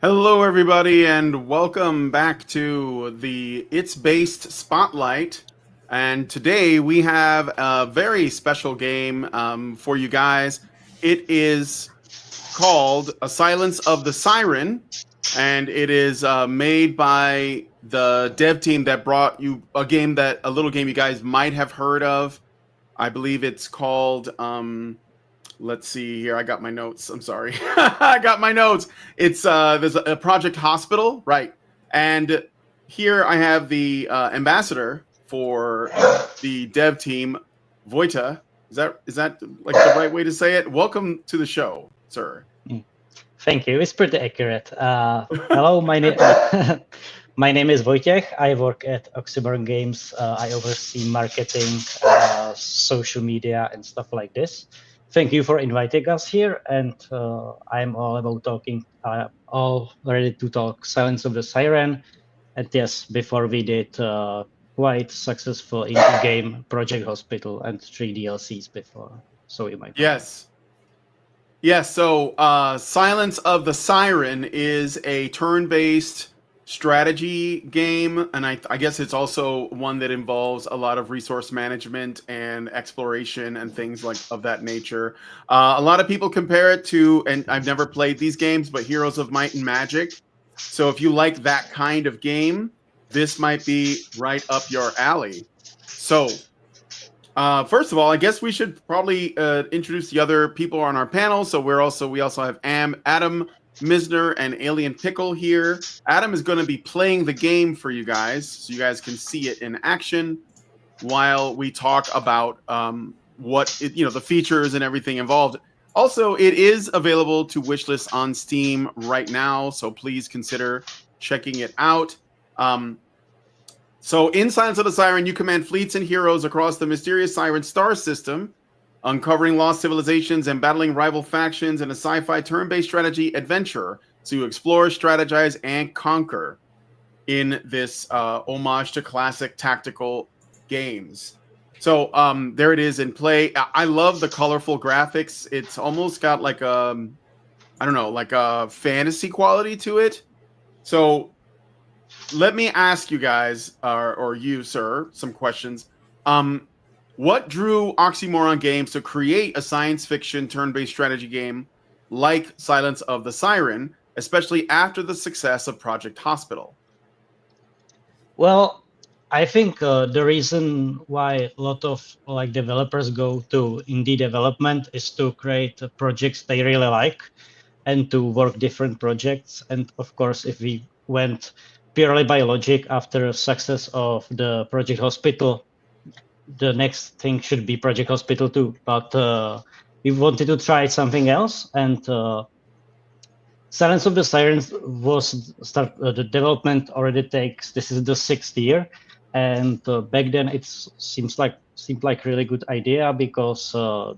Hello, everybody, and welcome back to the It's Based Spotlight. And today we have a very special game for you guys. It is called A Silence of the Siren, and it is made by the dev team that brought you a little game you guys might have heard of. I believe it's called let's see here. I got my notes. I'm sorry. I got my notes. It's there's a Project Hospital, right? And here I have the ambassador for the dev team, Vojta. Is that like the right way to say it? Welcome to the show, sir. Thank you. It's pretty accurate. Hello, my name is Wojciech. I work at Oxyburn Games. I oversee marketing, social media, and stuff like this. Thank you for inviting us here, and I'm all about talking. All ready to talk Silence of the Siren. And yes, before we did quite successful indie game Project Hospital and 3 DLCs before. So you might. Yes. Yes, so Silence of the Siren is a turn-based strategy game, and I guess it's also one that involves a lot of resource management and exploration and things like of that nature. A lot of people compare it to, and I've never played these games, but Heroes of Might and Magic. So if you like that kind of game, this might be right up your alley. So first of all, I guess we should probably introduce the other people on our panel. So we also have Adam Misner and Alien Pickle here. Adam is going to be playing the game for you guys, so you guys can see it in action while we talk about the features and everything involved. Also, it is available to wishlist on Steam right now, so please consider checking it out. So in Silence of the Siren, you command fleets and heroes across the mysterious Siren star system, uncovering lost civilizations and battling rival factions in a sci-fi turn-based strategy adventure. So you explore, strategize, and conquer in this homage to classic tactical games. So there it is in play. I love the colorful graphics. It's almost got like a fantasy quality to it. So let me ask you guys, or you, sir, some questions. What drew Oxymoron Games to create a science fiction turn-based strategy game like Silence of the Siren, especially after the success of Project Hospital? Well, I think the reason why a lot of developers go to indie development is to create projects they really like and to work different projects. And of course, if we went purely by logic after success of the Project Hospital, the next thing should be Project Hospital 2. But we wanted to try something else, and Silence of the Sirens the development already takes, this is the 6th year, and back then it seemed like really good idea because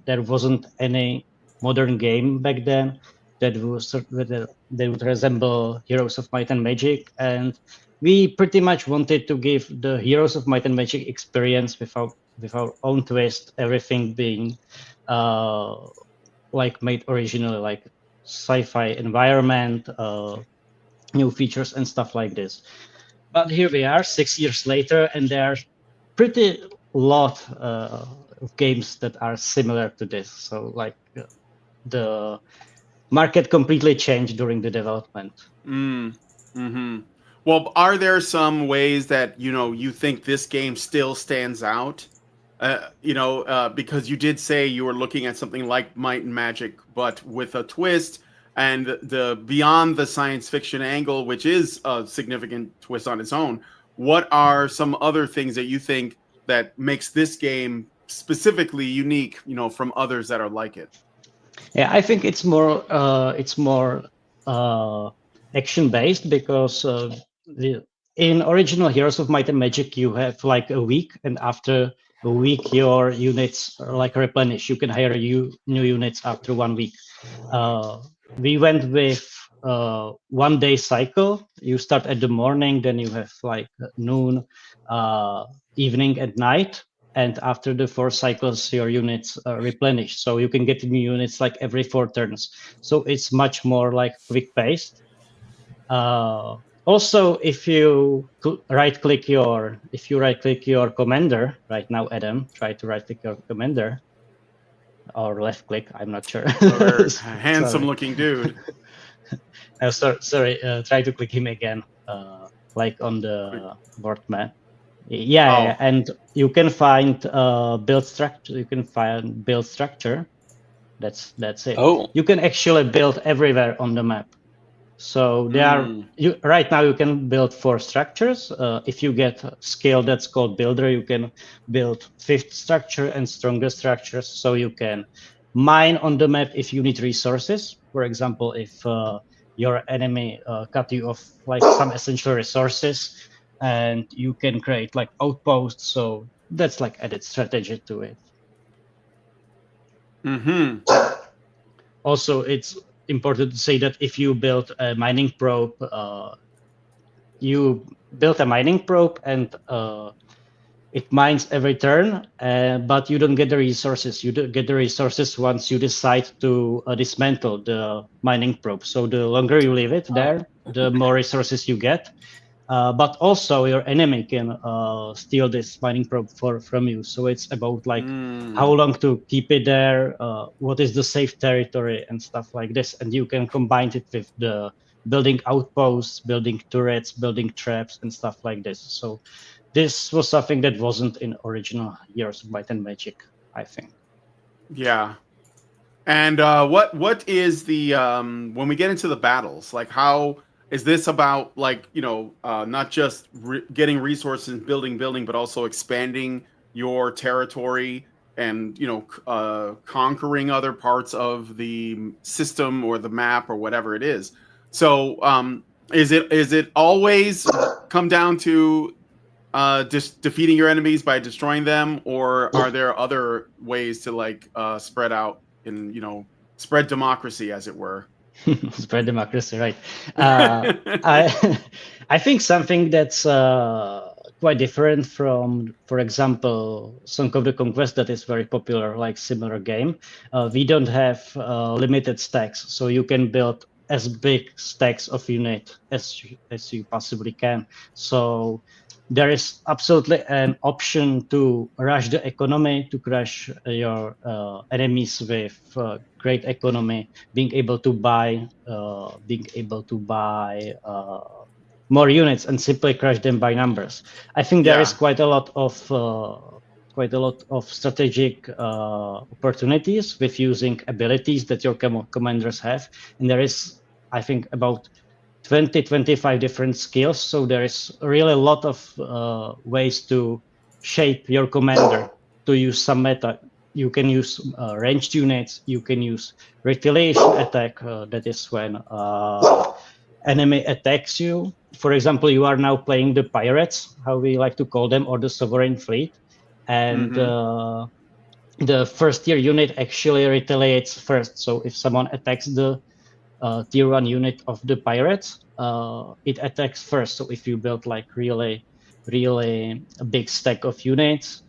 there wasn't any modern game back then that would resemble Heroes of Might and Magic, and we pretty much wanted to give the Heroes of Might and Magic experience with our own twist, everything being made originally, like sci-fi environment, new features and stuff like this. But here we are 6 years later, and there are pretty lot of games that are similar to this. So the market completely changed during the development. Mm-hmm. Well, are there some ways that you think this game still stands out? Because you did say you were looking at something like Might and Magic, but with a twist and the beyond the science fiction angle, which is a significant twist on its own. What are some other things that you think that makes this game specifically unique, from others that are like it? Yeah, I think it's more action based because in original Heroes of Might and Magic you have like a week, and after a week your units are like replenished. You can hire new units after 1 week. We went with 1 day cycle. You start at the morning, then you have like noon, evening, and night. And after the 4 cycles, your units are replenished. So you can get new units like every 4 turns. So it's much more like quick paced. Also, if you right-click your commander right now, Adam, try to right-click your commander or left-click. I'm not sure. Very handsome-looking dude. Sorry. Try to click him again, like on the board map. Yeah, and you can find build structure. You can find build structure. That's it. Oh. You can actually build everywhere on the map. So there are right now you can build 4 structures. If you get a skill that's called builder, you can build 5th structure and stronger structures. So you can mine on the map if you need resources. For example, if your enemy cut you off like some essential resources, and you can create like outposts. So that's like added strategy to it. Also, it's important to say that if you build a mining probe, you build a mining probe and it mines every turn, but you don't get the resources. You get the resources once you decide to dismantle the mining probe. So the longer you leave it there, the more resources you get. But also your enemy can steal this mining probe from you. So it's about like how long to keep it there, what is the safe territory and stuff like this. And you can combine it with the building outposts, building turrets, building traps and stuff like this. So this was something that wasn't in original Heroes of Might and Magic, I think. Yeah. And what is the when we get into the battles, like how is this about, like, not just getting resources and building, but also expanding your territory and, conquering other parts of the system or the map or whatever it is. So is it always come down to just defeating your enemies by destroying them, or are there other ways to like spread out and spread democracy, as it were? Spread democracy, right? I think something that's quite different from, for example, Song of the Conquest, that is very popular, like similar game. We don't have limited stacks, so you can build as big stacks of unit as you possibly can. So there is absolutely an option to rush the economy, to crush your enemies with great economy, being able to buy more units and simply crush them by numbers. I think there is quite a lot of strategic opportunities with using abilities that your commanders have, and there is, I think, about 20-25 different skills. So there is really a lot of ways to shape your commander to use some meta. You can use ranged units. You can use retaliation attack. That is when enemy attacks you. For example, you are now playing the pirates, how we like to call them, or the sovereign fleet. And the first tier unit actually retaliates first. So if someone attacks the tier 1 unit of the pirates, it attacks first. So if you build like really a big stack of units,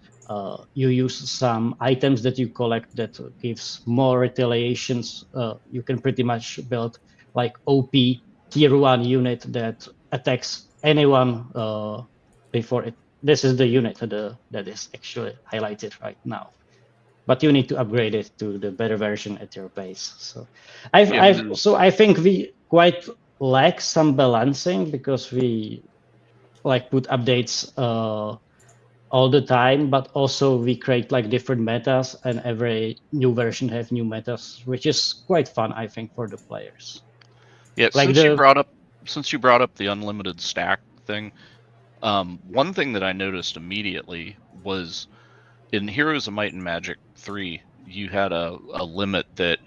you use some items that you collect that gives more retaliations. You can pretty much build like OP tier 1 unit that attacks anyone before it. This is the unit that is actually highlighted right now. But you need to upgrade it to the better version at your base. So I think we quite lack some balancing, because we like put updates all the time, but also we create like different metas, and every new version have new metas, which is quite fun, I think, for the players. Yeah, like since you brought up the unlimited stack thing, one thing that I noticed immediately was in Heroes of Might and Magic 3, you had a limit that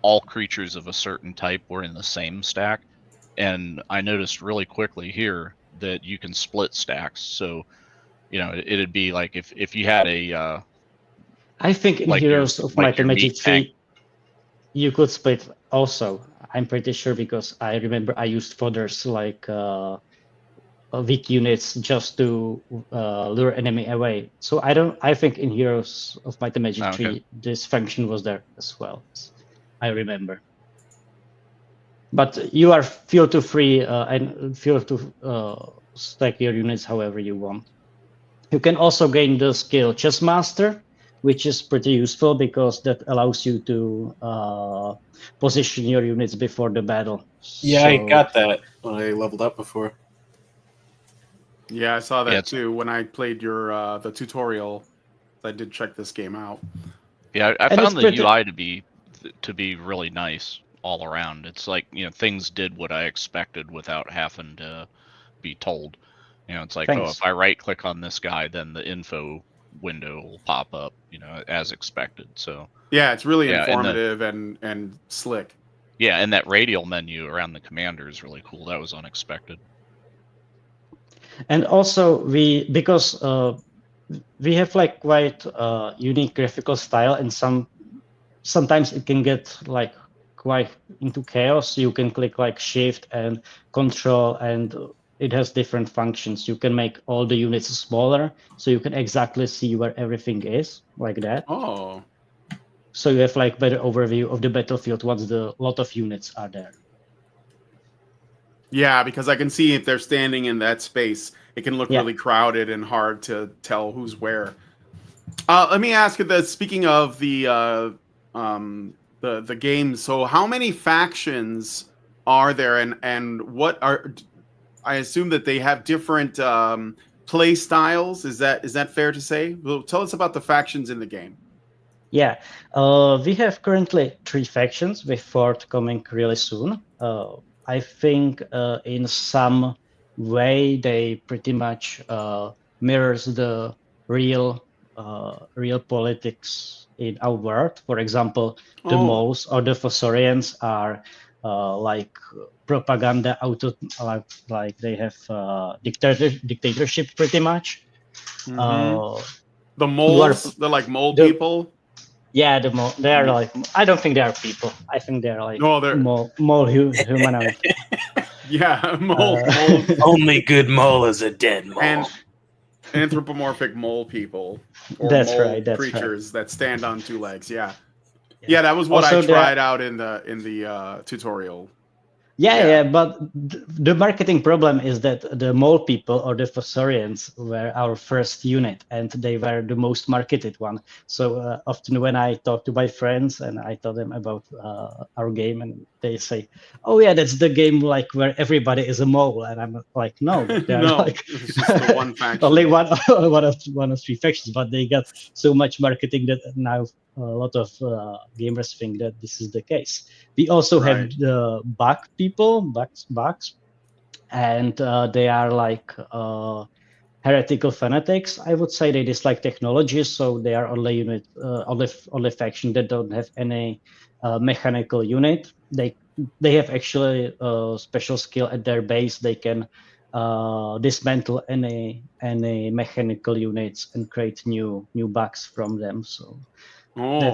all creatures of a certain type were in the same stack, and I noticed really quickly here that you can split stacks. So, it'd be like if you had a I think in like Heroes of Might and Magic 3, you could split also. I'm pretty sure, because I remember I used fodders like weak units just to lure enemy away. So I think in Heroes of Might and Magic 3, this function was there as well. I remember. But you are feel to free and feel to stack your units however you want. You can also gain the skill Chess Master, which is pretty useful because that allows you to position your units before the battle. Yeah, So, I got that when I leveled up before. Yeah, I saw that Yeah, too when I played your the tutorial. I did check this game out. Yeah, I And it's found the pretty- UI to be really nice all around. It's like, things did what I expected without having to be told. It's like, oh, Thanks. if I right click on this guy, then the info window will pop up, as expected. So Yeah, it's really Yeah, and the- informative and slick. yeah, and that radial menu around the commander is really cool. That was unexpected. And also because we have like quite unique graphical style, and sometimes it can get like quite into chaos. You can click like Shift and Control, and it has different functions. You can make all the units smaller, so you can exactly see where everything is, like that. Oh, So you have like better overview of the battlefield once the lot of units are there. yeah, because I can see if they're standing in that space, it can look Yeah. really crowded and hard to tell who's where. Let me ask you this: speaking of the game, so how many factions are there, and what are? I assume that they have different play styles. Is that fair to say? Well, tell us about the factions in the game. Yeah, we have currently 3 factions with 4th coming really soon. I think in some way they pretty much mirrors the real politics in our world. For example, the moles or the Fossorians are like propaganda like they have dictatorship pretty much. Mm-hmm. The moles, they're like mole people. Yeah, they are like, I don't think they are people. I think they're like mole humanoid. Yeah, mole. Only good mole is a dead mole. And anthropomorphic mole people. Or that's mole right. That's creatures right. that stand on 2 legs. Yeah, that was what Also, I tried out in the tutorial. Yeah, but the marketing problem is that the mole people or the Fossorians were our first unit, and they were the most marketed one. So often when I talk to my friends and I tell them about our game, and they say, "Oh yeah, that's the game like where everybody is a mole," and I'm like, "No, they're No, like it's just the one faction. only one of 3 factions." But they got so much marketing that now a lot of gamers think that this is the case. We also have the bug people, bugs, and they are like heretical fanatics. I would say they dislike technology, so they are only faction that don't have any mechanical unit. They have actually a special skill at their base. They can dismantle any mechanical units and create new bugs from them. So. So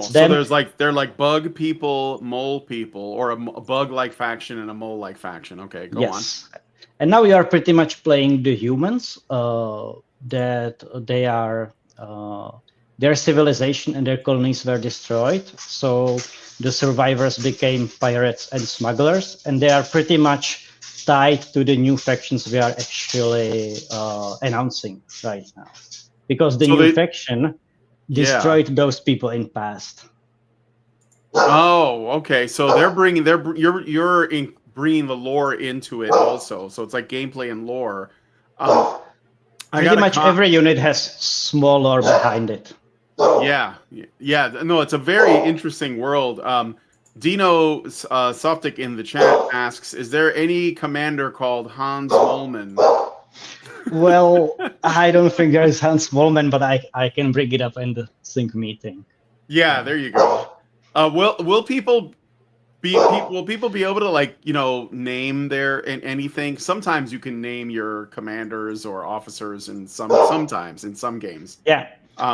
they're like bug people, mole people, or a bug-like faction and a mole-like faction. Okay, go on. And now we are pretty much playing the humans. That they are their civilization and their colonies were destroyed. So the survivors became pirates and smugglers, and they are pretty much tied to the new factions we are actually announcing right now, because the new faction destroyed those people in past. Oh, okay. So they're bringing you're bringing the lore into it also. So it's like gameplay and lore. Pretty much every unit has small lore behind it. Yeah. No, it's a very interesting world. Dino Softic in the chat asks, "Is there any commander called Hans Moleman?" Well, I don't think there is Hans Moleman, but I can bring it up in the sync meeting. Yeah, there you go. Will people be able to, like, name their anything? Sometimes you can name your commanders or officers, and sometimes in some games. Yeah,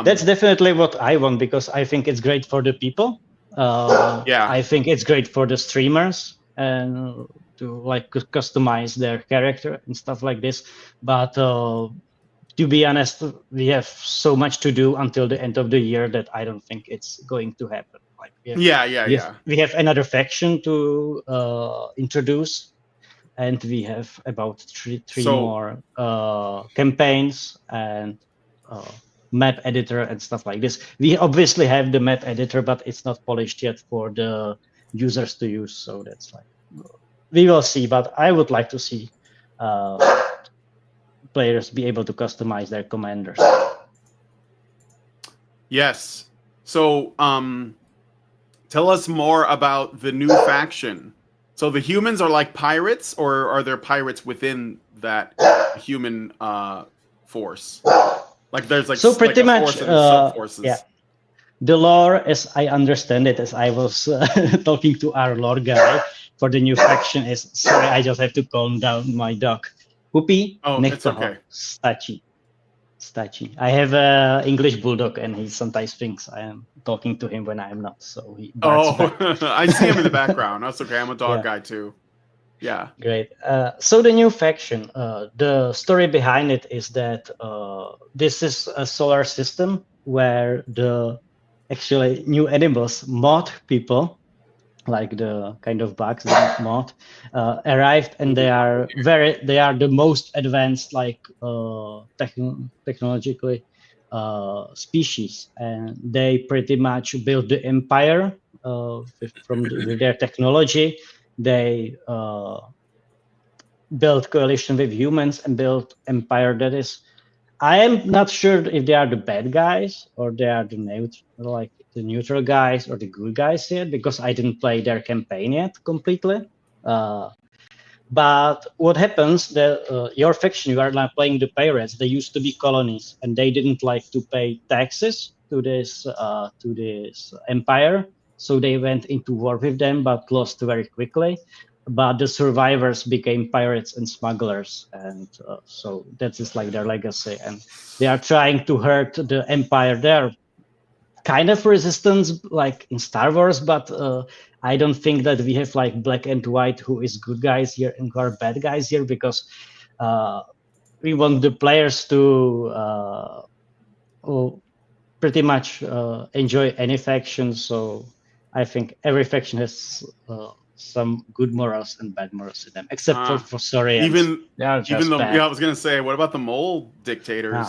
that's definitely what I want, because I think it's great for the people. I think it's great for the streamers and to like customize their character and stuff like this. But to be honest, we have so much to do until the end of the year that I don't think it's going to happen. Like we have another faction to introduce, and we have about three more campaigns and map editor and stuff like this. We obviously have the map editor, but it's not polished yet for the users to use. So that's like, we will see. But I would like to see players be able to customize their commanders. Yes. So tell us more about the new faction. So the humans are like pirates, or are there pirates within that human force? Like there's like so pretty like much sub-forces. yeah. The lore, as I understand it, as I was talking to our lore guy for the new faction, is sorry, I just have to calm down my dog. Whoopi, Oh, it's okay. Stachi. I have an English bulldog, and he sometimes thinks I am talking to him when I am not. So he barks back. I see him in the background. That's okay. I'm a dog guy too. Yeah. Great. So the new faction, the story behind it is that this is a solar system where the actually new animals, moth people, like the kind of bugs, the moth, arrived, and they are the most advanced, like technologically species, and they pretty much built the empire with their technology. They built coalition with humans and built empire that is. I am not sure if they are the bad guys or they are the neutral guys or the good guys yet, because I didn't play their campaign yet completely. But what happens that your faction, you are now playing the pirates. They used to be colonies, and they didn't like to pay taxes to this empire, so they went into war with them, but lost very quickly. But the survivors became pirates and smugglers, and so that is like their legacy. And they are trying to hurt the empire. They're kind of resistance, like in Star Wars, but I don't think that we have like black and white, who is good guys here and who are bad guys here, because we want the players to pretty much enjoy any faction. So I think every faction has some good morals and bad morals in them, except for Saurians. Even though, I was gonna say, what about the mole dictators?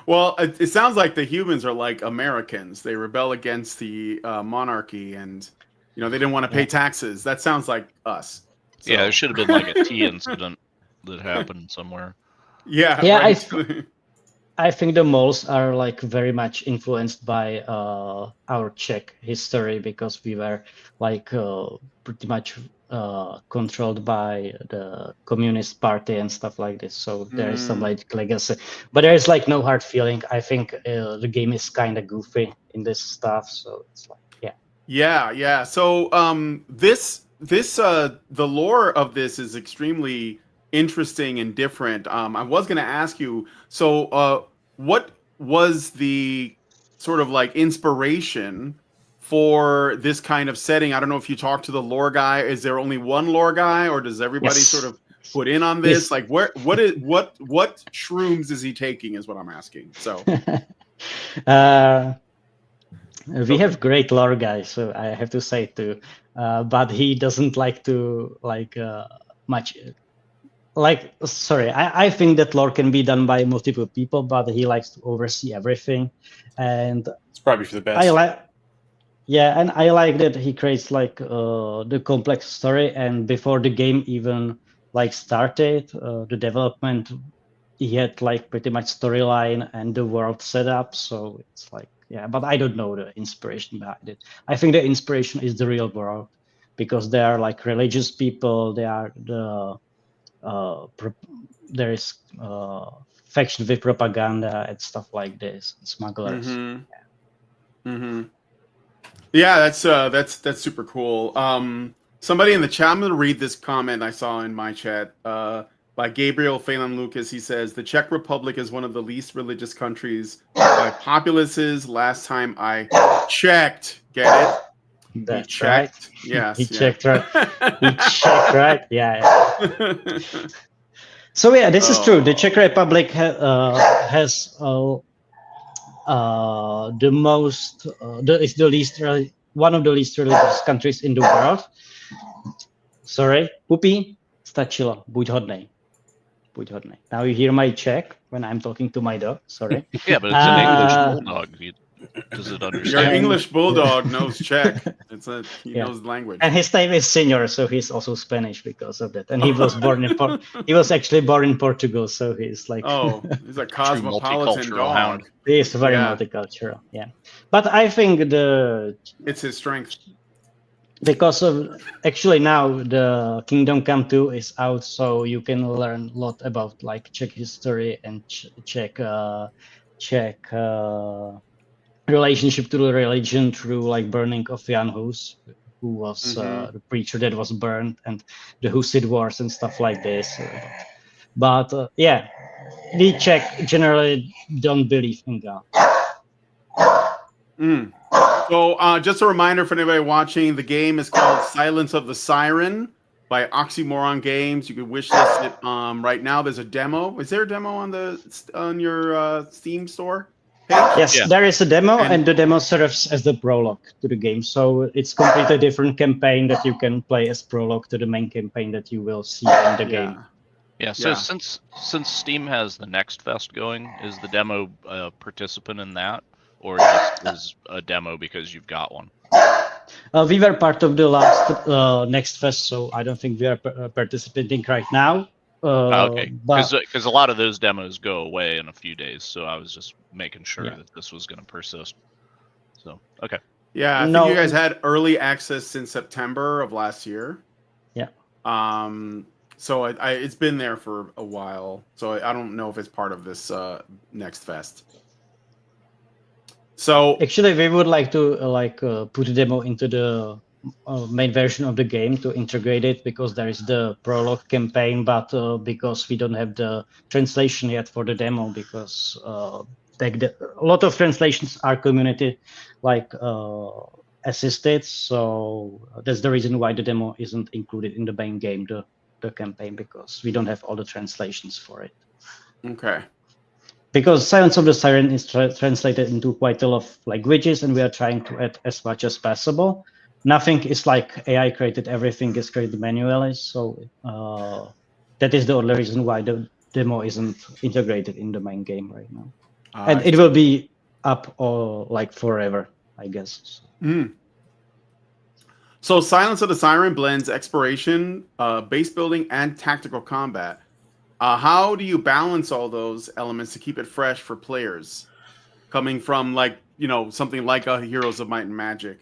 Well, it sounds like the humans are like Americans. They rebel against the monarchy, and they didn't want to pay taxes. That sounds like us. So. Yeah, there should have been like a tea incident that happened somewhere. Yeah. Right. I think the moles are like very much influenced by our Czech history, because we were like pretty much controlled by the Communist Party and stuff like this. So there is some like legacy, but there is like no hard feeling. I think the game is kind of goofy in this stuff, so it's like yeah. So the lore of this is extremely interesting and different. I was going to ask you, so what was the sort of like inspiration for this kind of setting? I don't know if you talked to the lore guy. Is there only one lore guy, or does everybody sort of put in on this? Like what shrooms is he taking is what I'm asking. So we have great lore guys, so I have to say too, but he doesn't like to much. I think that lore can be done by multiple people, but he likes to oversee everything, and it's probably for the best. And I like that he creates like the complex story, and before the game even like started, the development, he had like pretty much storyline and the world set up. So it's like, but I don't know the inspiration behind it. I think the inspiration is the real world, because they are like religious people. They are there is faction with propaganda and stuff like this, smugglers. Yeah, that's super cool. Somebody in the chat, I'm going to read this comment I saw in my chat by Gabriel Phelan Lucas. He says, the Czech Republic is one of the least religious countries by populaces. Last time I checked. Get it? That's he checked. Right. Yes. He checked, right? He checked, right? Yeah. So this is true. The Czech Republic has one of the least religious countries in the world. Sorry, Pupi, stačilo, buď hodnej. Buď hodnej. Now you hear my Czech when I'm talking to my dog. Sorry. Yeah, but it's an English bulldog. Does it Your understand? English bulldog knows Czech. He knows the language. And his name is Senior, so he's also Spanish because of that. And he was born in he was actually born in Portugal, so he's like he's a cosmopolitan multicultural dog. hound. he is very multicultural. Yeah, but I think it's his strength. Because of actually now the Kingdom Come 2 is out, so you can learn a lot about like Czech history and Czech relationship to the religion through like burning of Jan Hus, who was the preacher that was burned, and the Hussite wars and stuff like this. But yeah, we Czech generally don't believe in God. So just a reminder for anybody watching, the game is called Silence of the Siren by Oxymoron Games. You can wishlist it right now. There's a demo. Is there a demo on your Steam store page? Yes, there is a demo, and the demo serves as the prologue to the game. So it's completely different campaign that you can play as prologue to the main campaign that you will see in the game. Yeah, so since Steam has the Next Fest going, is the demo a participant in that? Or just is a demo because you've got one? We were part of the last Next Fest, so I don't think we are participating right now. Okay, because a lot of those demos go away in a few days, so I was just making sure that this was going to persist. So, okay. Yeah, I think you guys had early access since September of last year. Yeah. So it's been there for a while, so I don't know if it's part of this Next Fest. So actually, we would like to put a demo into the main version of the game to integrate it, because there is the prologue campaign, but because we don't have the translation yet for the demo, because a lot of translations are community assisted, so that's the reason why the demo isn't included in the main game, the campaign, because we don't have all the translations for it. Okay. Because Silence of the Siren is translated into quite a lot of languages, and we are trying to add as much as possible. Nothing is like AI created, everything is created manually. So that is the only reason why the demo isn't integrated in the main game right now. And it will be up forever, I guess. So Silence of the Siren blends exploration, base building, and tactical combat. How do you balance all those elements to keep it fresh for players coming from something like a Heroes of Might and Magic?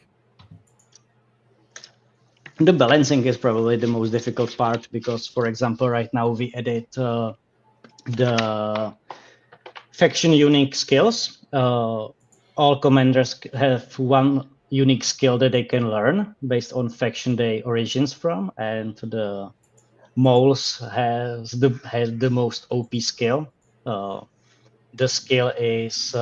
The balancing is probably the most difficult part, because, for example, right now we added the faction unique skills. All commanders have one unique skill that they can learn based on faction they origins from, and the moles has the most OP skill. The skill is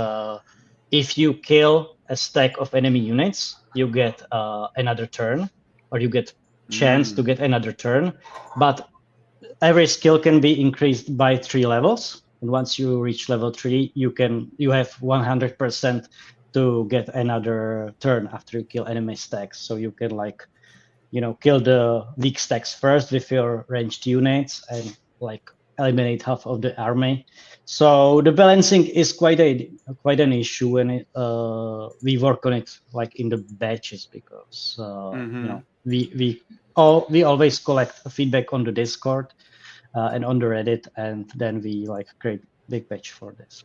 if you kill a stack of enemy units, you get another turn, or you get chance to get another turn. But every skill can be increased by 3 levels, and once you reach level 3, you have 100% to get another turn after you kill enemy stacks. So you can kill the weak stacks first with your ranged units and eliminate half of the army. So the balancing is quite an issue, and we work on it in the batches, because we always collect feedback on the Discord and on the Reddit, and then we create big batch for this.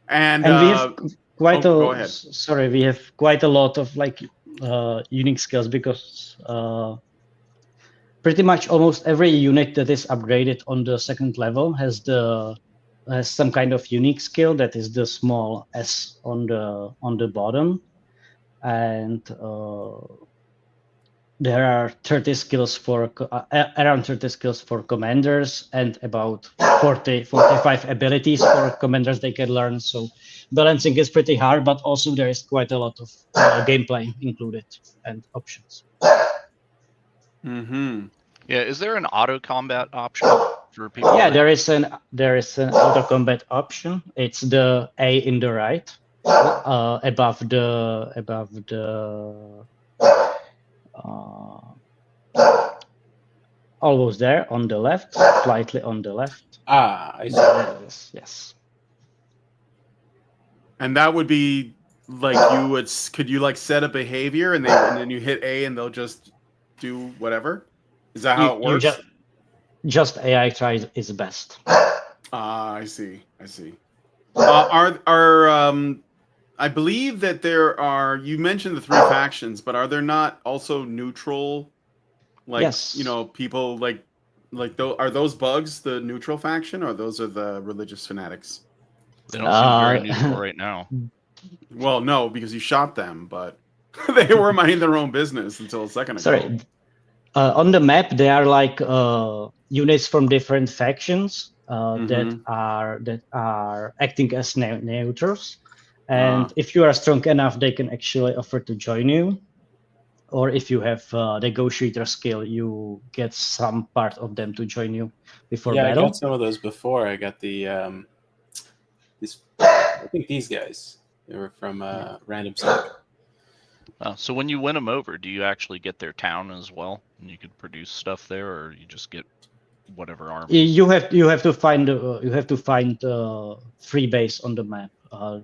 And we have quite we have quite a lot of unique skills, because pretty much almost every unit that is upgraded on the 2nd level has some kind of unique skill that is the small S on the bottom, and there are 30 skills for around 30 skills for commanders, and about 45 abilities for commanders they can learn. So balancing is pretty hard, but also there is quite a lot of gameplay included and options. Yeah, is there an auto combat option to repeat? What Yeah, was it? there is an auto combat option. It's the A in the right, above the almost there on the left, slightly on the left. I see. Yes, yes. And that would be like you would. Could you like set a behavior and then you hit A and they'll just do whatever? Is that how it You works? just AI tries is best. I see. I see. I believe that there are. You mentioned the 3 factions, but are there not also neutral? Like Yes. people like are those bugs the neutral faction, or those are the religious fanatics? They don't seem very neutral right now. Well, no, because you shot them, but they were minding their own business until a second ago. Sorry. On the map, there are like units from different factions that are acting as neutrals, and if you are strong enough, they can actually offer to join you. Or if you have negotiator skill, you get some part of them to join you before battle. I got some of those before. I got the I think these guys. They were from Random Stack. So when you win them over, do you actually get their town as well, and you could produce stuff there, or you just get whatever army? You have to find free base on the map.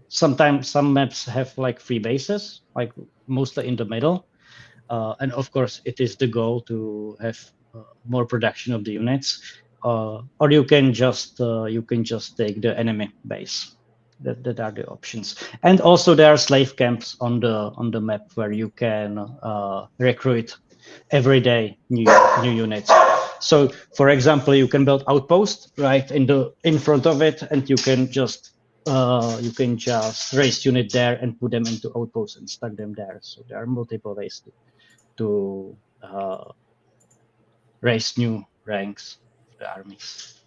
Sometimes some maps have like free bases, like mostly in the middle, and of course it is the goal to have more production of the units, or you can just take the enemy base. That are the options. And also there are slave camps on the map where you can recruit every day new units. So for example, you can build outpost right in front of it, and you can just raise unit there and put them into outposts and stack them there. So there are multiple ways to raise new ranks of the armies.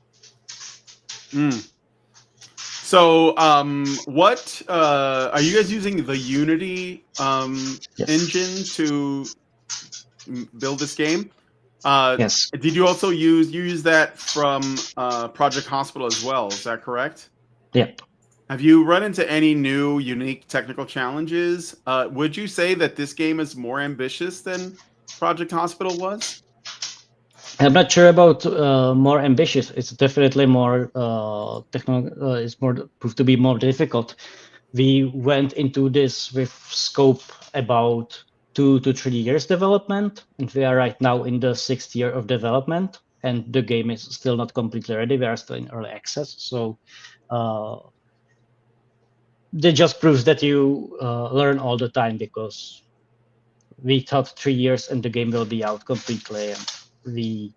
So, what are you guys using the Unity engine to build this game? Yes. Did you also use that from Project Hospital as well? Is that correct? Yep. Have you run into any new, unique technical challenges? Would you say that this game is more ambitious than Project Hospital was? I'm not sure about more ambitious. It's definitely more it's more proved to be more difficult. We went into this with scope about 2 to 3 years development, and we are right now in the 6th year of development, and the game is still not completely ready. We are still in early access, so that just proves that you learn all the time, because we thought 3 years and the game will be out completely, and we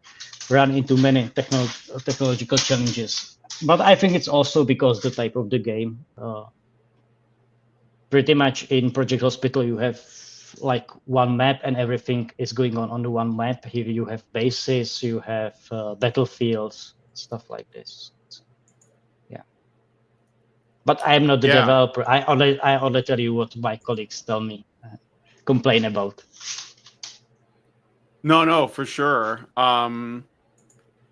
run into many technological challenges. But I think it's also because the type of the game. Pretty much in Project Hospital, you have like one map and everything is going on the one map. Here you have bases, you have battlefields, stuff like this. Yeah. But I am not the developer. I only tell you what my colleagues tell me, complain about. No, for sure.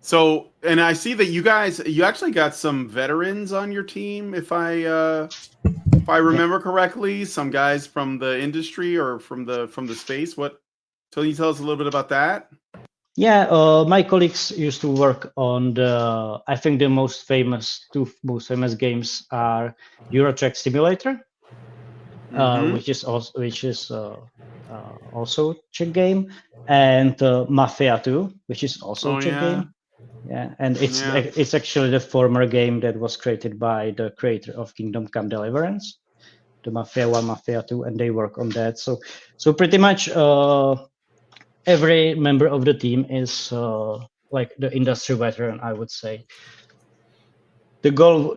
So, and I see that you actually got some veterans on your team, if I remember correctly, some guys from the industry or from the space. Can you tell us a little bit about that? Yeah, my colleagues used to work on I think the two most famous games are Euro Truck Simulator, which is also Czech game, and Mafia 2, which is also Czech game. Yeah, and it's actually the former game that was created by the creator of Kingdom Come Deliverance, the Mafia 1, Mafia 2, and they work on that. So pretty much every member of the team is like the industry veteran, I would say. The goal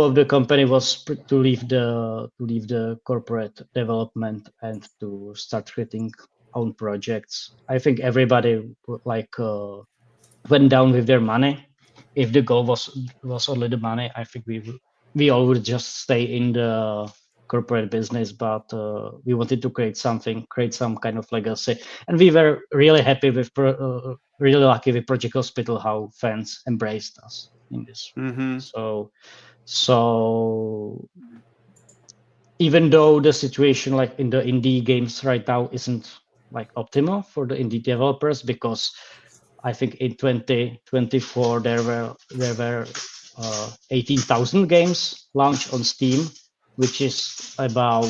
of the company was to leave the corporate development and to start creating own projects. I think everybody went down with their money. If the goal was only the money, I think we all would just stay in the corporate business, but we wanted to create some kind of legacy, and we were really happy with really lucky with Project Hospital how fans embraced us in this. Mm-hmm. So even though the situation like in the indie games right now isn't like optimal for the indie developers, because I think in 2024 there were 18,000 games launched on Steam, which is about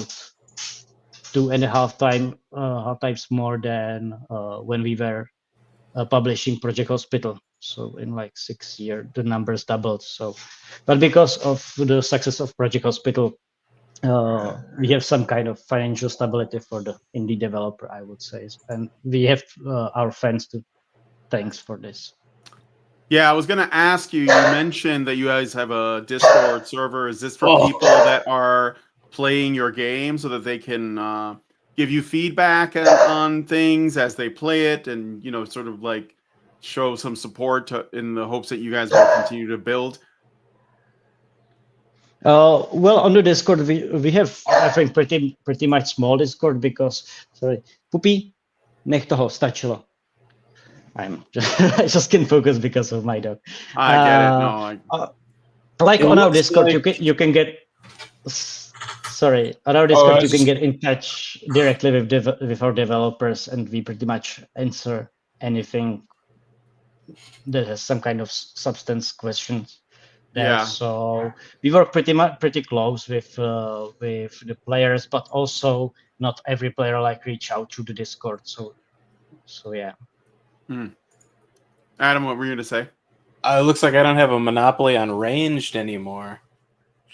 2.5 times more than when we were publishing Project Hospital. So in like 6 years, the numbers doubled. So, but because of the success of Project Hospital, we have some kind of financial stability for the indie developer, I would say, and we have our fans to thanks for this. Yeah, I was gonna ask you. You mentioned that you guys have a Discord server. Is this for people that are playing your game so that they can give you feedback on things as they play it, and sort of like show some support in the hopes that you guys will continue to build? Well, on the Discord, we have, I think, pretty much small Discord because, sorry, Pupi, nech toho, stačilo. I just can't focus because of my dog. I get it. No, like on our Discord, like... you can get. Sorry, on our Discord, you can get in touch directly with our developers, and we pretty much answer anything that has some kind of substance questions there. Yeah. So we work pretty close with the players, but also not every player like reach out through the Discord. So yeah. Adam, what were you gonna say? It looks like I don't have a monopoly on ranged anymore.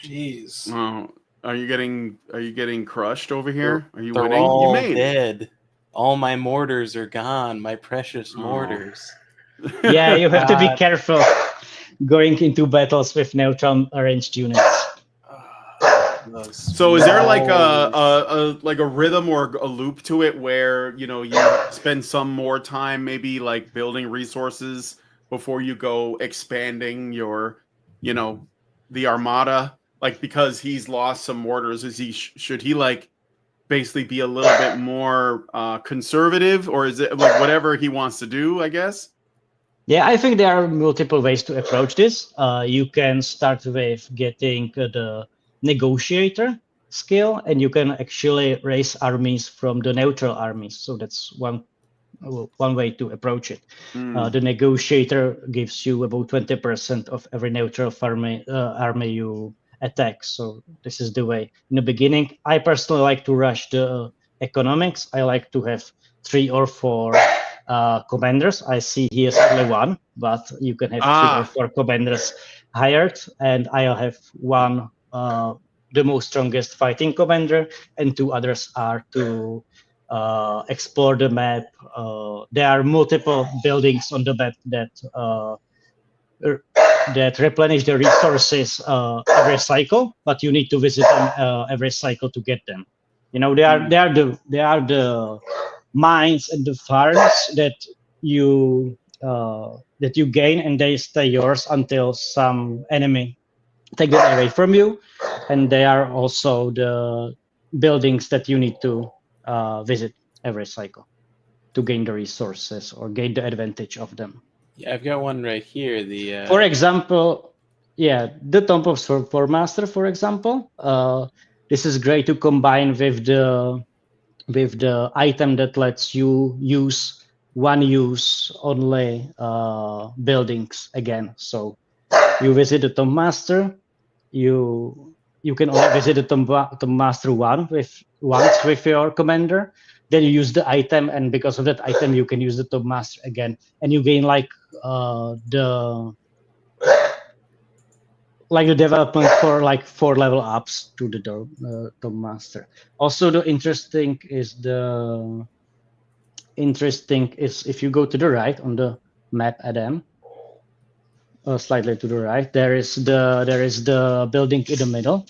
Jeez. Oh, are you getting crushed over here? Are you They're winning? all You made dead. All my mortars are gone. My precious mortars. Yeah, you have to be careful going into battles with neutral ranged units. So is there like a rhythm or a loop to it where you spend some more time maybe like building resources before you go expanding your the armada, like because he's lost some mortars? Should he like basically be a little bit more conservative, or is it like whatever he wants to do, I guess? Yeah, I think there are multiple ways to approach this. You can start with getting the negotiator skill, and you can actually raise armies from the neutral armies. So that's one way to approach it. The negotiator gives you about 20% of every neutral army you attack. So this is the way. In the beginning, I personally like to rush the economics. I like to have 3 or 4 commanders. I see here's only 1, but you can have 3 or 4 commanders hired, and I'll have 1 the most strongest fighting commander, and 2 others are to explore the map. There are multiple buildings on the map that replenish the resources every cycle, but you need to visit them every cycle to get them. They are the mines and the farms that you gain, and they stay yours until some enemy take it away from you. And they are also the buildings that you need to visit every cycle to gain the resources or gain the advantage of them. Yeah, I've got one right here. For example, the Tomb of Sword Master, for example. This is great to combine with the item that lets you use one-use only buildings again. So you visit the Tomb Master, you can only visit the Tomb Master once with your commander. Then you use the item, and because of that item, you can use the Tomb Master again, and you gain like the development for like 4 level ups to the Tomb Master. Also, the interesting is if you go to the right on the map, Adam, slightly to the right, there is the building in the middle.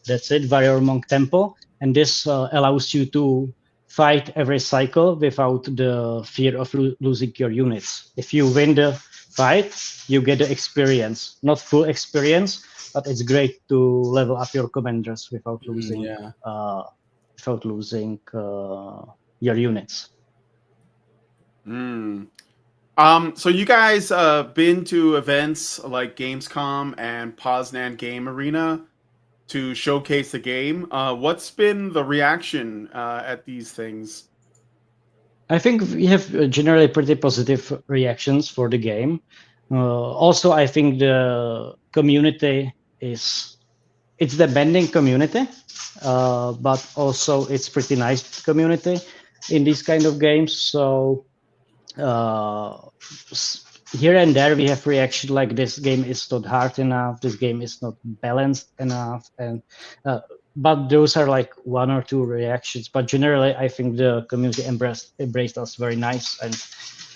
That's it, Warrior Monk Temple, and this allows you to fight every cycle without the fear of losing your units. If you win the fight, you get the experience, not full experience, but it's great to level up your commanders without losing your units. So you guys been to events like Gamescom and Poznan Game Arena to showcase the game. What's been the reaction at these things? I think we have generally pretty positive reactions for the game. Also, I think the community it's the bending community, but also it's pretty nice community in these kind of games. So here and there we have reaction like this game is not hard enough, this game is not balanced enough, and but those are like one or two reactions. But generally, I think the community embraced us very nice, and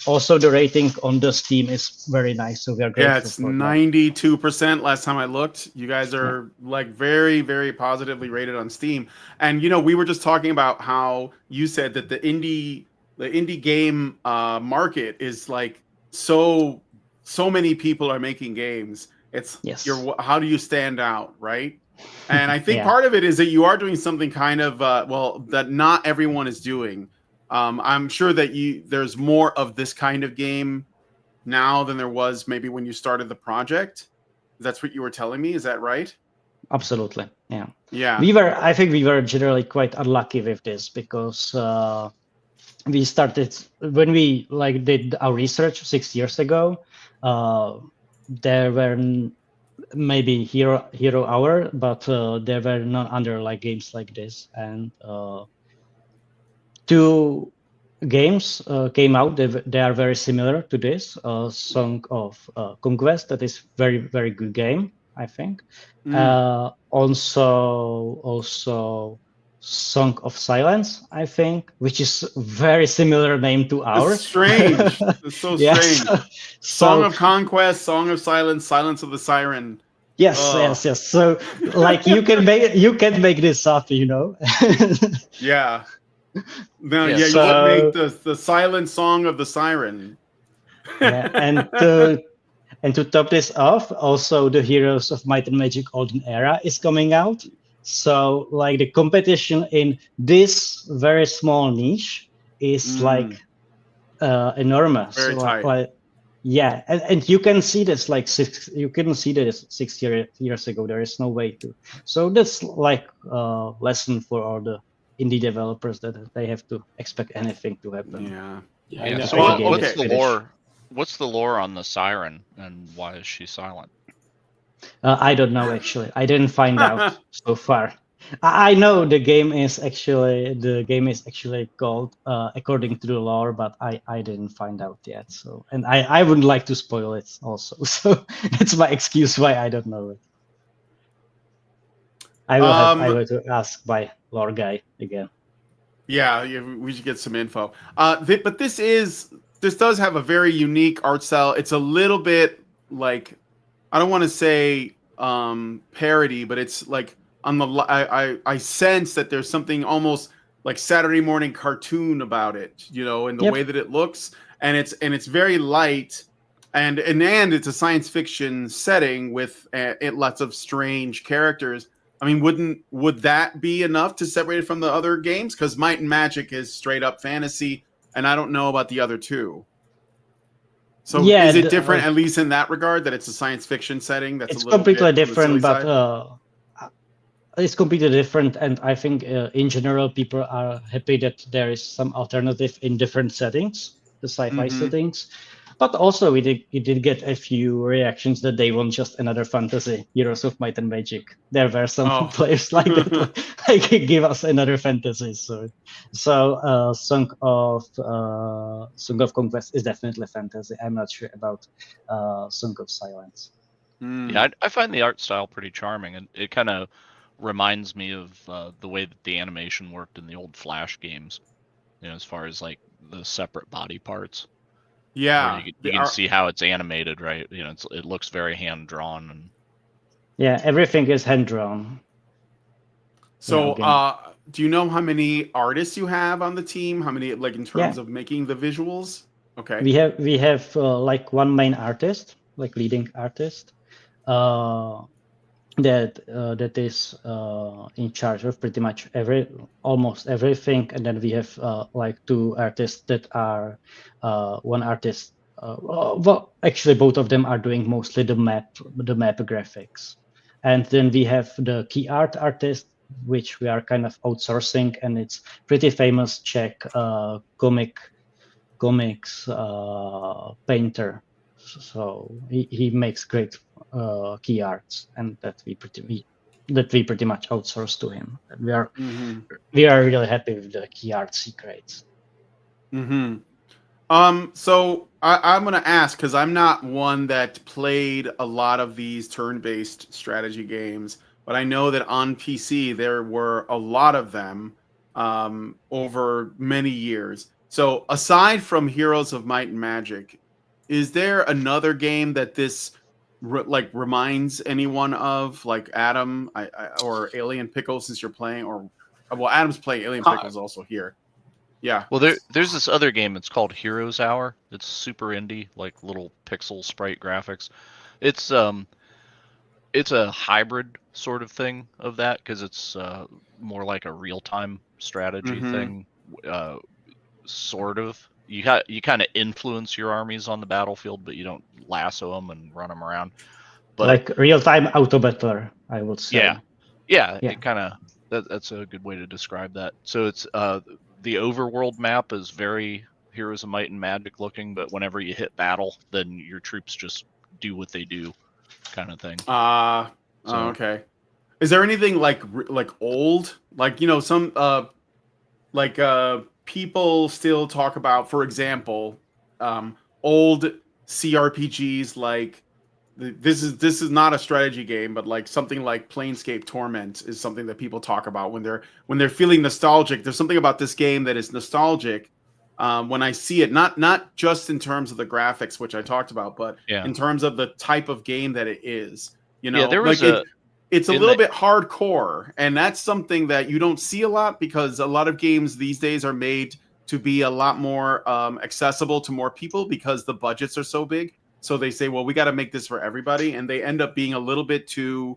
also the rating on the Steam is very nice. So we are grateful. Yeah, it's for 92% last time I looked. You guys are like very, very positively rated on Steam. And we were just talking about how you said that the indie game market is like so many people are making games. It's how do you stand out, right? And I think part of it is that you are doing something kind of that not everyone is doing. I'm sure that there's more of this kind of game now than there was maybe when you started the project. That's what you were telling me. Is that right? Absolutely. Yeah. Yeah. I think we were generally quite unlucky with this because we started when we did our research 6 years ago. There were maybe Hero Hour, but there were no other games like this. And two games came out. They are very similar to this. Song of Conquest, that is very, very good game, I think. Also Song of Silence, I think, which is very similar name to ours. It's strange. It's so strange. Song of Conquest, Song of Silence, Silence of the Siren. Yes. So you can make this up, Yeah. No, you would make the silent song of the siren. Yeah, and to top this off, also the Heroes of Might and Magic Olden Era is coming out. So the competition in this very small niche is enormous. Very tight. Yeah, and you can see this you couldn't see this 6 years ago. There is no way to. So that's lesson for all the indie developers that they have to expect anything to happen. Yeah. So what's the lore? What's the lore on the Siren, and why is she silent? I don't know actually. I didn't find out so far. I know the game is actually called according to the lore, but I didn't find out yet. So and I wouldn't like to spoil it also. So that's my excuse why I don't know it. I will to ask my lore guy again. Yeah, we should get some info. But this does have a very unique art style. It's a little bit like, I don't want to say parody, but it's like on the I sense that there's something almost like Saturday morning cartoon about it, in the way that it looks, and it's very light, and it's a science fiction setting with lots of strange characters. I mean, would that be enough to separate it from the other games? Because Might and Magic is straight up fantasy, and I don't know about the other two. So is it different, at least in that regard, that it's a science fiction setting? That's completely different, but it's completely different. And I think in general, people are happy that there is some alternative in different settings, the sci-fi settings. But also, we did get a few reactions that they want just another fantasy, Heroes of Might and Magic. There were some players like that, give us another fantasy. So Song of Conquest is definitely fantasy. I'm not sure about Song of Silence. Yeah, I find the art style pretty charming, and it kind of reminds me of the way that the animation worked in the old Flash games. As far as the separate body parts. Yeah, you can see how it's animated, right? It looks very hand drawn, and everything is hand drawn. So, do you know how many artists you have on the team? How many, in terms of making the visuals? Okay, we have one main artist, leading artist, that is in charge of pretty much almost everything, and then we have two artists that are one artist well, actually, both of them are doing mostly the map graphics, and then we have the key art artist, which we are kind of outsourcing, and it's pretty famous Czech comics painter. So he makes great key arts, and that we pretty much outsource to him. And we are really happy with the key arts he creates. So I'm gonna ask, because I'm not one that played a lot of these turn-based strategy games, but I know that on PC there were a lot of them over many years. So aside from Heroes of Might and Magic, is there another game that this reminds anyone of, like Adam or Alien Pickle, since you're playing, or well, Adam's playing Alien Pickle's also here. Yeah. Well, there's this other game. It's called Heroes Hour. It's super indie, like little pixel sprite graphics. It's a hybrid sort of thing of that, because it's more like a real-time strategy thing. Sort of. You kind of influence your armies on the battlefield, but you don't lasso them and run them around. But like real-time auto battler, I would say. Yeah. It kind of that's a good way to describe that. So it's the overworld map is very Heroes of Might and Magic looking, but whenever you hit battle, then your troops just do what they do, kind of thing. Okay. Is there anything like old, like, some people still talk about, for example, old CRPGs, like this is not a strategy game, but like something like Planescape Torment is something that people talk about when they're feeling nostalgic. There's something about this game that is nostalgic when I see it, not just in terms of the graphics, which I talked about, but in terms of the type of game that it is. There was it's a little bit hardcore, and that's something that you don't see a lot, because a lot of games these days are made to be a lot more accessible to more people because the budgets are so big. So they say, well, we got to make this for everybody, and they end up being a little bit too,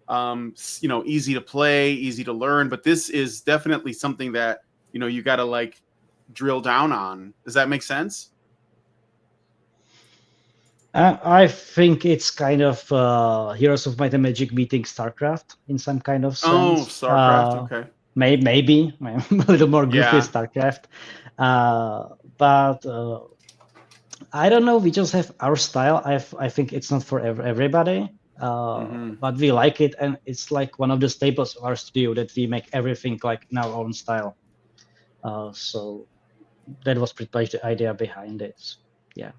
easy to play, easy to learn. But this is definitely something that you got to like drill down on. Does that make sense? I think it's kind of Heroes of Might and Magic meeting StarCraft in some kind of sense. Oh, StarCraft, okay. Maybe a little more goofy StarCraft, but I don't know. We just have our style. I think it's not for everybody, but we like it, and it's like one of the staples of our studio that we make everything like in our own style. So that was pretty much the idea behind it. Yeah.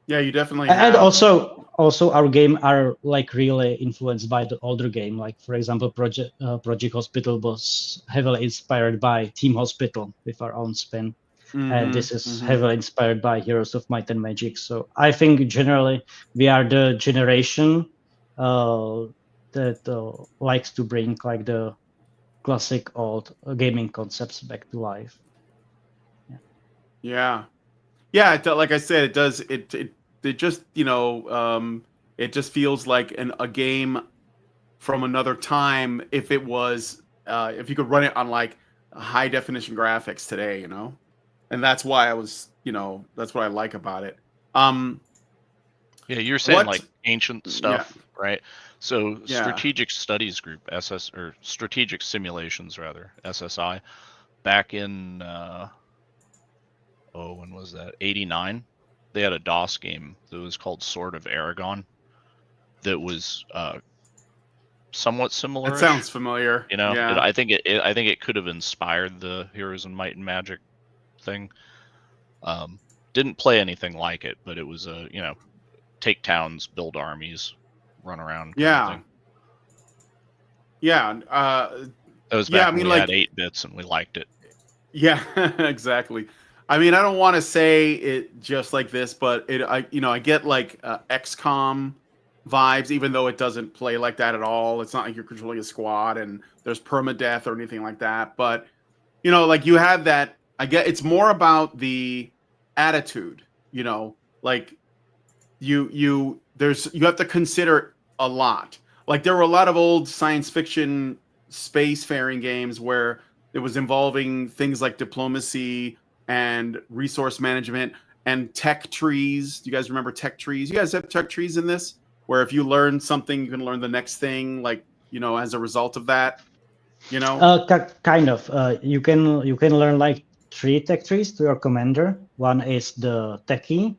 Yeah, you definitely and have. also our game are like really influenced by the older game. Like, for example, Project Hospital was heavily inspired by Team Hospital with our own spin. And this is heavily inspired by Heroes of Might and Magic. So I think generally we are the generation that likes to bring like the classic old gaming concepts back to life. Yeah. Like I said, it does. It just it just feels like a game from another time. If it was, if you could run it on like high definition graphics today, and that's why I was, that's what I like about it. You're saying like ancient stuff, right? So Strategic Studies Group, or Strategic Simulations rather, SSI, back in when was that? 89. They had a DOS game that was called Sword of Aragon that was somewhat similar. That sounds familiar. I think it could have inspired the Heroes of Might and Magic thing. Didn't play anything like it, but it was take towns, build armies, run around. That was back when we had 8 bits and we liked it. Yeah, exactly. I mean, I don't want to say it just like this, but I get like XCOM vibes, even though it doesn't play like that at all. It's not like you're controlling a squad and there's permadeath or anything like that. But like you have that. I get it's more about the attitude. Like you have to consider a lot. Like there were a lot of old science fiction spacefaring games where it was involving things like diplomacy and resource management, and tech trees. Do you guys remember tech trees? You guys have tech trees in this, where if you learn something, you can learn the next thing, like, as a result of that, Kind of. You can learn like 3 tech trees to your commander. One is the techie.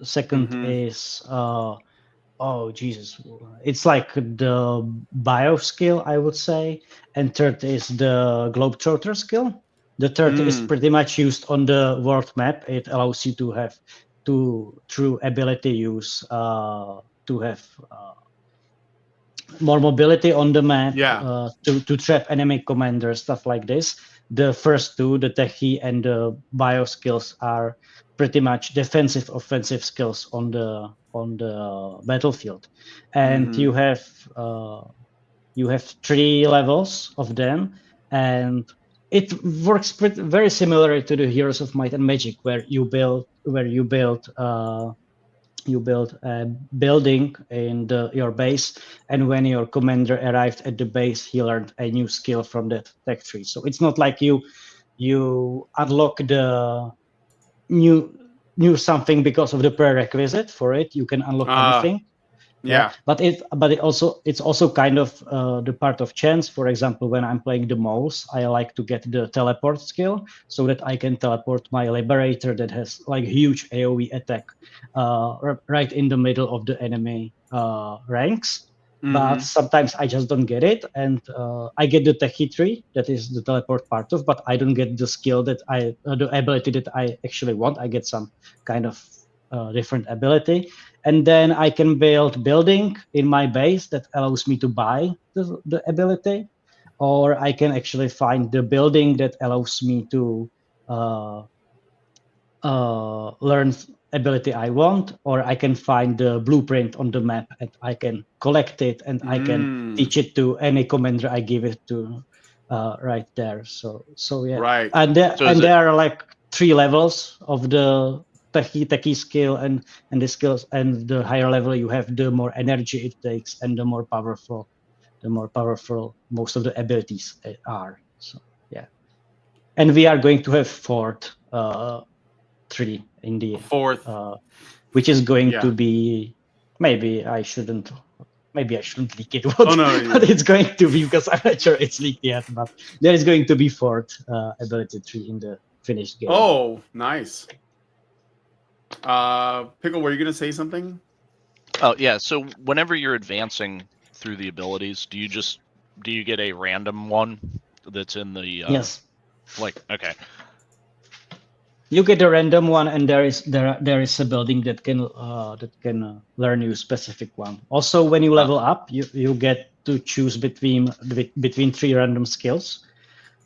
Second is oh Jesus, it's like the bio skill, I would say, and third is the globetrotter skill. The third is pretty much used on the world map. It allows you to have through ability use to have more mobility on the map, to trap enemy commanders, stuff like this. The first two, the techie and the bio skills, are pretty much defensive, offensive skills on the battlefield, and you have 3 levels of them, and it works very similar to the Heroes of Might and Magic, where you build a building in your base, and when your commander arrived at the base, he learned a new skill from that tech tree. So it's not like you unlock the new something because of the prerequisite for it. You can unlock anything. Yeah. But it's also kind of the part of chance. For example, when I'm playing the mouse, I like to get the teleport skill so that I can teleport my liberator that has like huge AoE attack right in the middle of the enemy ranks. But sometimes I just don't get it, and I get the techie tree, that is the teleport part of, but I don't get the skill the ability that I actually want. I get some kind of different ability, and then I can build building in my base that allows me to buy the ability, or I can actually find the building that allows me to learn ability I want, or I can find the blueprint on the map and I can collect it, and I can teach it to any commander I give it to right there. So yeah. Right. And there are like 3 levels of the techie skill, and the skills, and the higher level you have, the more energy it takes and the more powerful most of the abilities are. So yeah. And we are going to have 4th 3 in the 4th, which is going to be, maybe I shouldn't leak it what it's going to be, because I'm not sure it's leaked yet, but there is going to be 4th ability tree in the finished game. Oh, nice. Pickle, were you going to say something? Oh yeah, so whenever you're advancing through the abilities, do you get a random one that's in the yes, like, okay. You get a random one, and there is a building that can learn you a specific one. Also, when you level up, you get to choose between 3 random skills,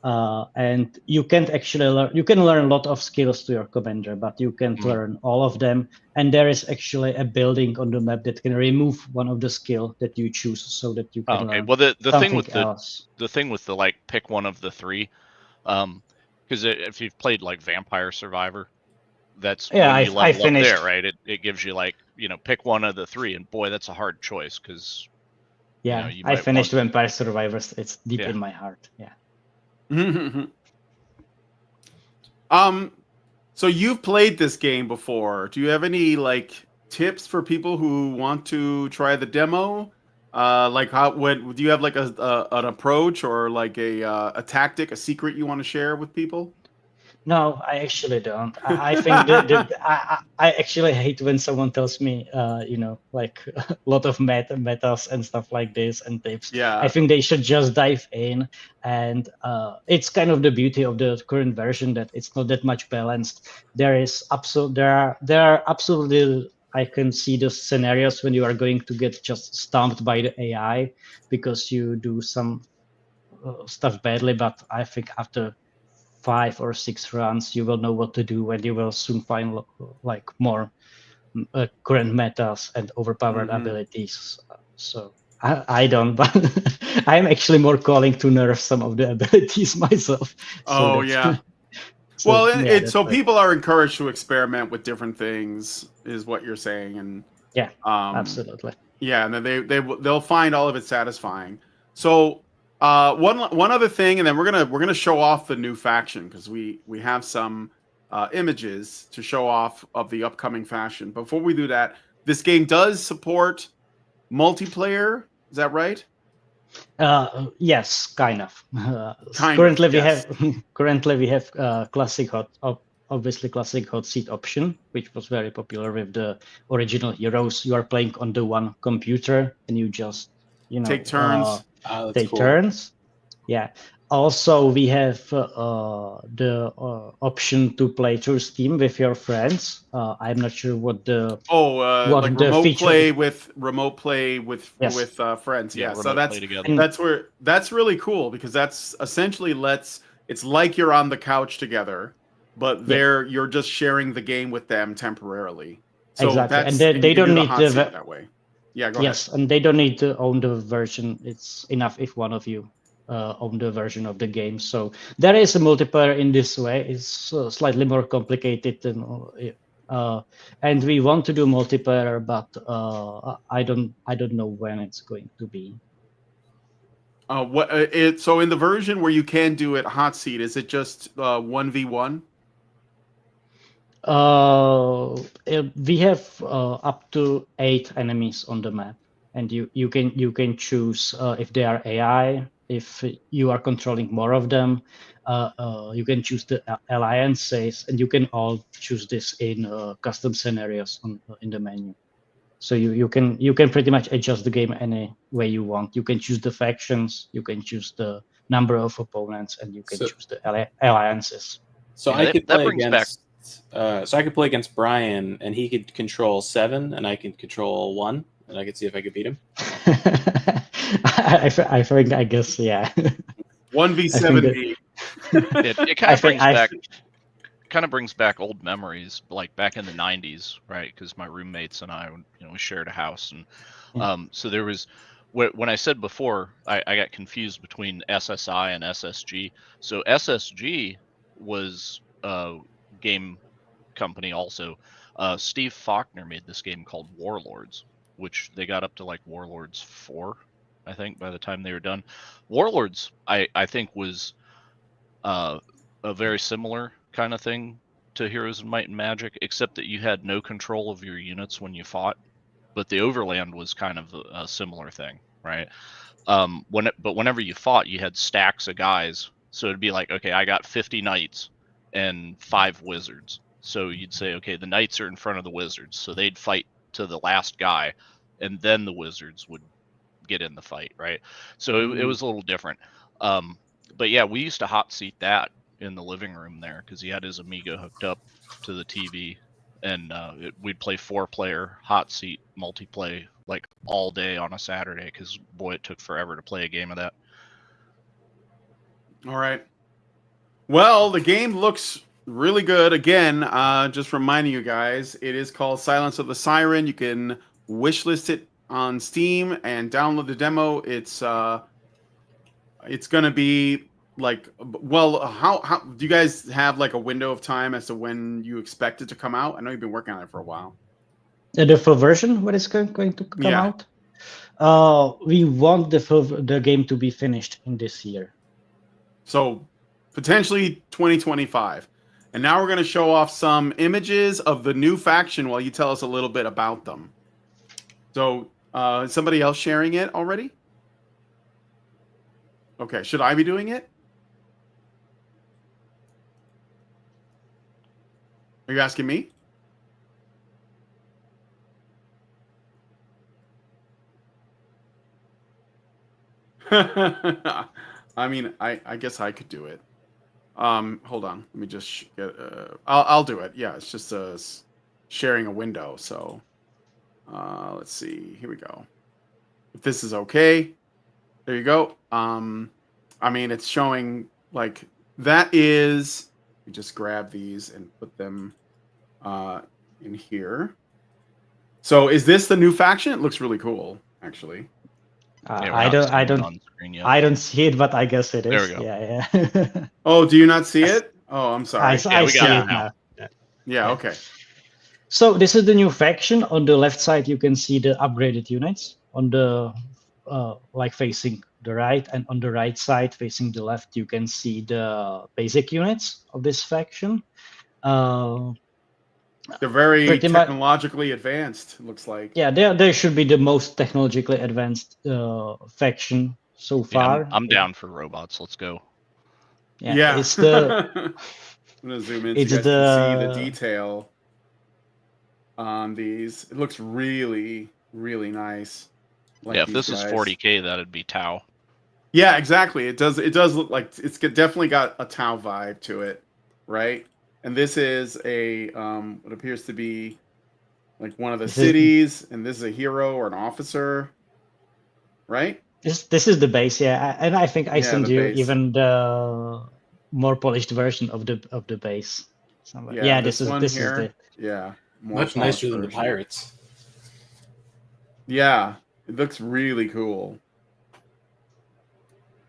and you can't actually learn. You can learn a lot of skills to your commander, but you can't learn all of them. And there is actually a building on the map that can remove one of the skill that you choose, so that you can learn. Well, the thing with else. the thing with the like pick one of the 3, because if you've played like Vampire Survivor, that's when you level up there, right? It gives you like, pick one of the 3, and boy, that's a hard choice, because I finished Vampire Survivors. It's deep in my heart. Yeah. So you've played this game before. Do you have any like tips for people who want to try the demo? Like do you have like an approach, or like a tactic, a secret you want to share with people? No, I actually don't. I think I actually hate when someone tells me, like a lot of metas and stuff like this and tips. Yeah. I think they should just dive in, and it's kind of the beauty of the current version, that it's not that much balanced. There are absolutely. I can see the scenarios when you are going to get just stomped by the AI because you do some stuff badly, but I think after 5 or 6 runs, you will know what to do, and you will soon find like more current metas and overpowered abilities. So I don't, but I'm actually more calling to nerf some of the abilities myself. So so people are encouraged to experiment with different things, is what you're saying, and yeah, absolutely. Yeah, and then they'll find all of it satisfying. So one other thing, and then we're gonna show off the new faction, because we have some images to show off of the upcoming faction. Before we do that, this game does support multiplayer. Is that right? Yes, kind of. Kind of, yes. Currently we have classic obviously classic hot seat option, which was very popular with the original Heroes. You are playing on the one computer and you just take turns. Take cool. turns. Yeah. Also, we have the option to play through Steam with your friends. I'm not sure what the like the remote feature play with Yes. friends. Yeah, so remote play together. that's really cool because that's essentially it's like you're on the couch together, but you're just sharing the game with them temporarily. So exactly, that's, and they don't need that way. Yeah, go yes, ahead. and they don't need to own the version. It's enough if one of you own the version of the game. So there is a multiplayer in this way. It's slightly more complicated than, and we want to do multiplayer, but I don't know when it's going to be. So in the version where you can do it hot seat, is it just 1v1? We have up to 8 enemies on the map, and you can choose if they are AI. If you are controlling more of them, you can choose the alliances, and you can all choose this in custom scenarios in the menu. So you can pretty much adjust the game any way you want. You can choose the factions, you can choose the number of opponents, and you can choose the alliances. So I could play against. So I could play against Brian, and he could control 7, and I can control 1, and I could see if I could beat him. I think, I guess, yeah. 1v7. It kind of brings back old memories, like back in the 90s, right? Because my roommates and I, we shared a house, and so there was. When I said before, I got confused between SSI and SSG. So SSG was game company also. Steve Faulkner made this game called Warlords, which they got up to like Warlords 4, I think, by the time they were done. Warlords, I think, was a very similar kind of thing to Heroes of Might and Magic, except that you had no control of your units when you fought. But the Overland was kind of a similar thing, right? But whenever you fought, you had stacks of guys. So it'd be like, okay, I got 50 knights and 5 wizards. So you'd say, okay, the knights are in front of the wizards, so they'd fight to the last guy, and then the wizards would get in the fight, right? So it was a little different. But yeah, we used to hot seat that in the living room there because he had his Amiga hooked up to the TV, and we'd play 4-player hot seat multiplayer like all day on a Saturday because boy, it took forever to play a game of that. All right. Well, the game looks really good. Again, just reminding you guys, it is called Silence of the Siren. You can wishlist it on Steam and download the demo. It's going to be like, well, how do you guys have like a window of time as to when you expect it to come out? I know you've been working on it for a while. The full version, when it's going to come out? We want the game to be finished in this year. So potentially 2025. And now we're going to show off some images of the new faction while you tell us a little bit about them. So is somebody else sharing it already? Okay, should I be doing it? Are you asking me? I mean, I guess I could do it. Hold on. Let me just get. I'll do it. Yeah, it's just sharing a window. So, let's see. Here we go. If this is okay, there you go. I mean, it's showing like that is. We just grab these and put them in here. So, is this the new faction? It looks really cool, actually. I don't see it, but I guess it is. There we go. Yeah. Oh, do you not see it? Oh, I'm sorry. I see it now. Yeah, okay. So this is the new faction. On the left side, you can see the upgraded units. On the like facing the right, and on the right side facing the left, you can see the basic units of this faction. They're very Pretty much- technologically advanced, it looks like. Yeah, they should be the most technologically advanced faction so far. I'm down for robots. Let's go. Yeah, it's the I'm gonna zoom in so you it's guys can see the the detail on these. It looks really, really nice. Like yeah, if these this is guys. 40K, that'd be Tau. Yeah, exactly. It does look like definitely got a Tau vibe to it, right? And this is a what appears to be like one of the cities, and this is a hero or an officer, right? this is the base, yeah. And I think I sent the you base. even the more polished version of the base. Somewhere. Yeah, this is the yeah, much nicer than the pirates. Yeah, it looks really cool.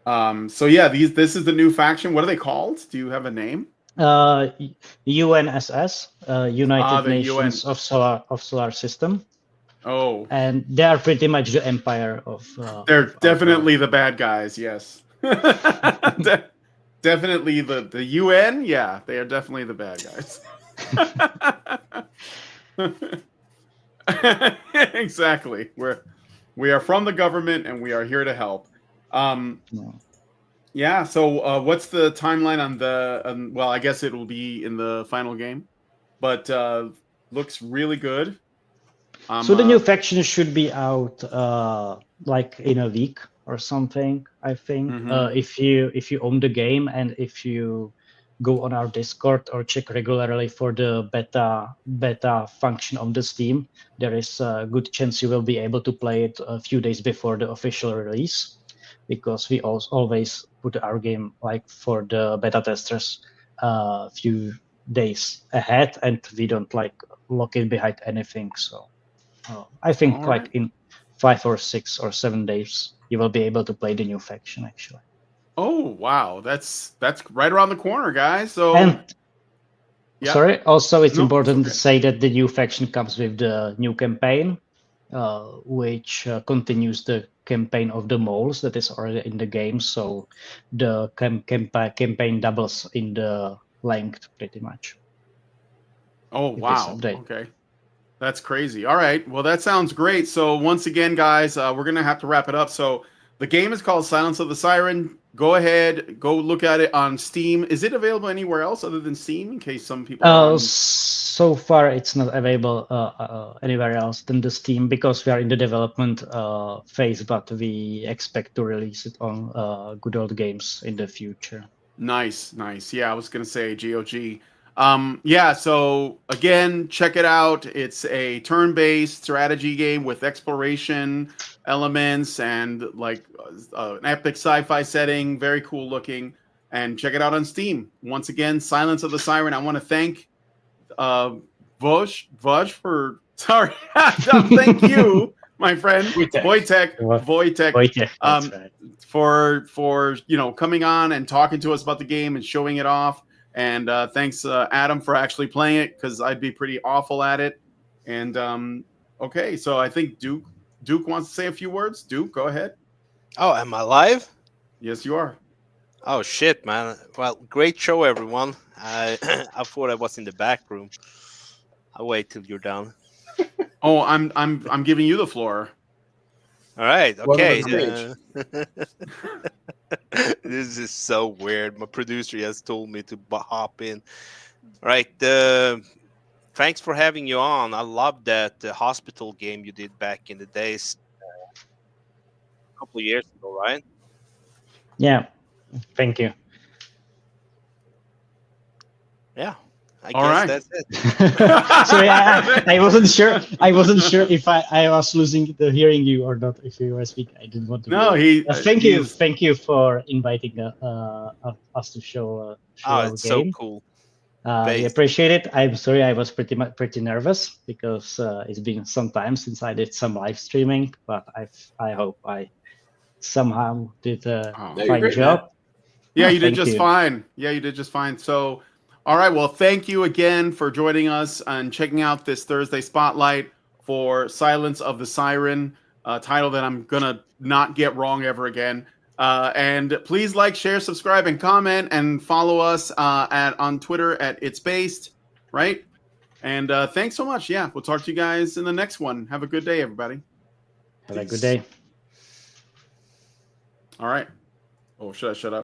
So yeah, this is the new faction. What are they called? Do you have a name? UNSS, United Nations UN. of Solar System. Oh, and they are pretty much the empire of. They're definitely the bad guys. Yes, definitely the UN. Yeah, they are definitely the bad guys. Exactly. We are from the government and we are here to help. Yeah. So, what's the timeline on the? Well, I guess it will be in the final game, but looks really good. So the new faction should be out like in a week or something, I think. If you own the game and if you go on our Discord or check regularly for the beta function on the Steam, there is a good chance you will be able to play it a few days before the official release, because we always put our game like for the beta testers a few days ahead, and we don't like lock it behind anything. So I think in 5 or 6 or 7 days you will be able to play the new faction actually. Oh wow, that's right around the corner, guys. So sorry, also it's important to say that the new faction comes with the new campaign, which continues the campaign of the moles that is already in the game. So the campaign doubles in the length pretty much. Oh wow! Okay. That's crazy. All right. Well, that sounds great. So once again, guys, we're going to have to wrap it up. So the game is called Silence of the Siren. Go ahead. Go look at it on Steam. Is it available anywhere else other than Steam in case some people... So far, it's not available anywhere else than the Steam because we are in the development phase, but we expect to release it on Good Old Games in the future. Nice. Yeah, I was going to say GOG. Yeah, so again, check it out. It's a turn-based strategy game with exploration elements and like an epic sci-fi setting, very cool looking, and check it out on Steam. Once again, Silence of the Siren. I want to thank Vaj for thank you, my friend Wojtek, for coming on and talking to us about the game and showing it off. And thanks, Adam, for actually playing it, because I'd be pretty awful at it. And okay, so I think Duke wants to say a few words. Duke, go ahead. Oh, am I live? Yes, you are. Oh shit, man! Well, great show, everyone. I thought I was in the back room. I'll wait till you're done. Oh, I'm giving you the floor. All right. Okay. This is so weird. My producer has told me to hop in. All right. Thanks for having you on. I love that hospital game you did back in the days, a couple of years ago, right? Yeah. Thank you. Yeah. I guess that's it. Sorry, I wasn't sure. I wasn't sure if I was losing the hearing you or not. If you were speaking, I didn't want to. No, thank you for inviting us to show our it's game. So cool. We appreciate it. I'm sorry, I was pretty nervous because it's been some time since I did some live streaming, but I hope I somehow did a fine job. Man. Yeah, you did just fine. Yeah, you did just fine. So. All right. Well, thank you again for joining us and checking out this Thursday Spotlight for Silence of the Siren, a title that I'm going to not get wrong ever again. And please like, share, subscribe, and comment, and follow us on Twitter at It's Based. right? And thanks so much. Yeah, we'll talk to you guys in the next one. Have a good day, everybody. Have a good day. All right. Oh, should I shut up?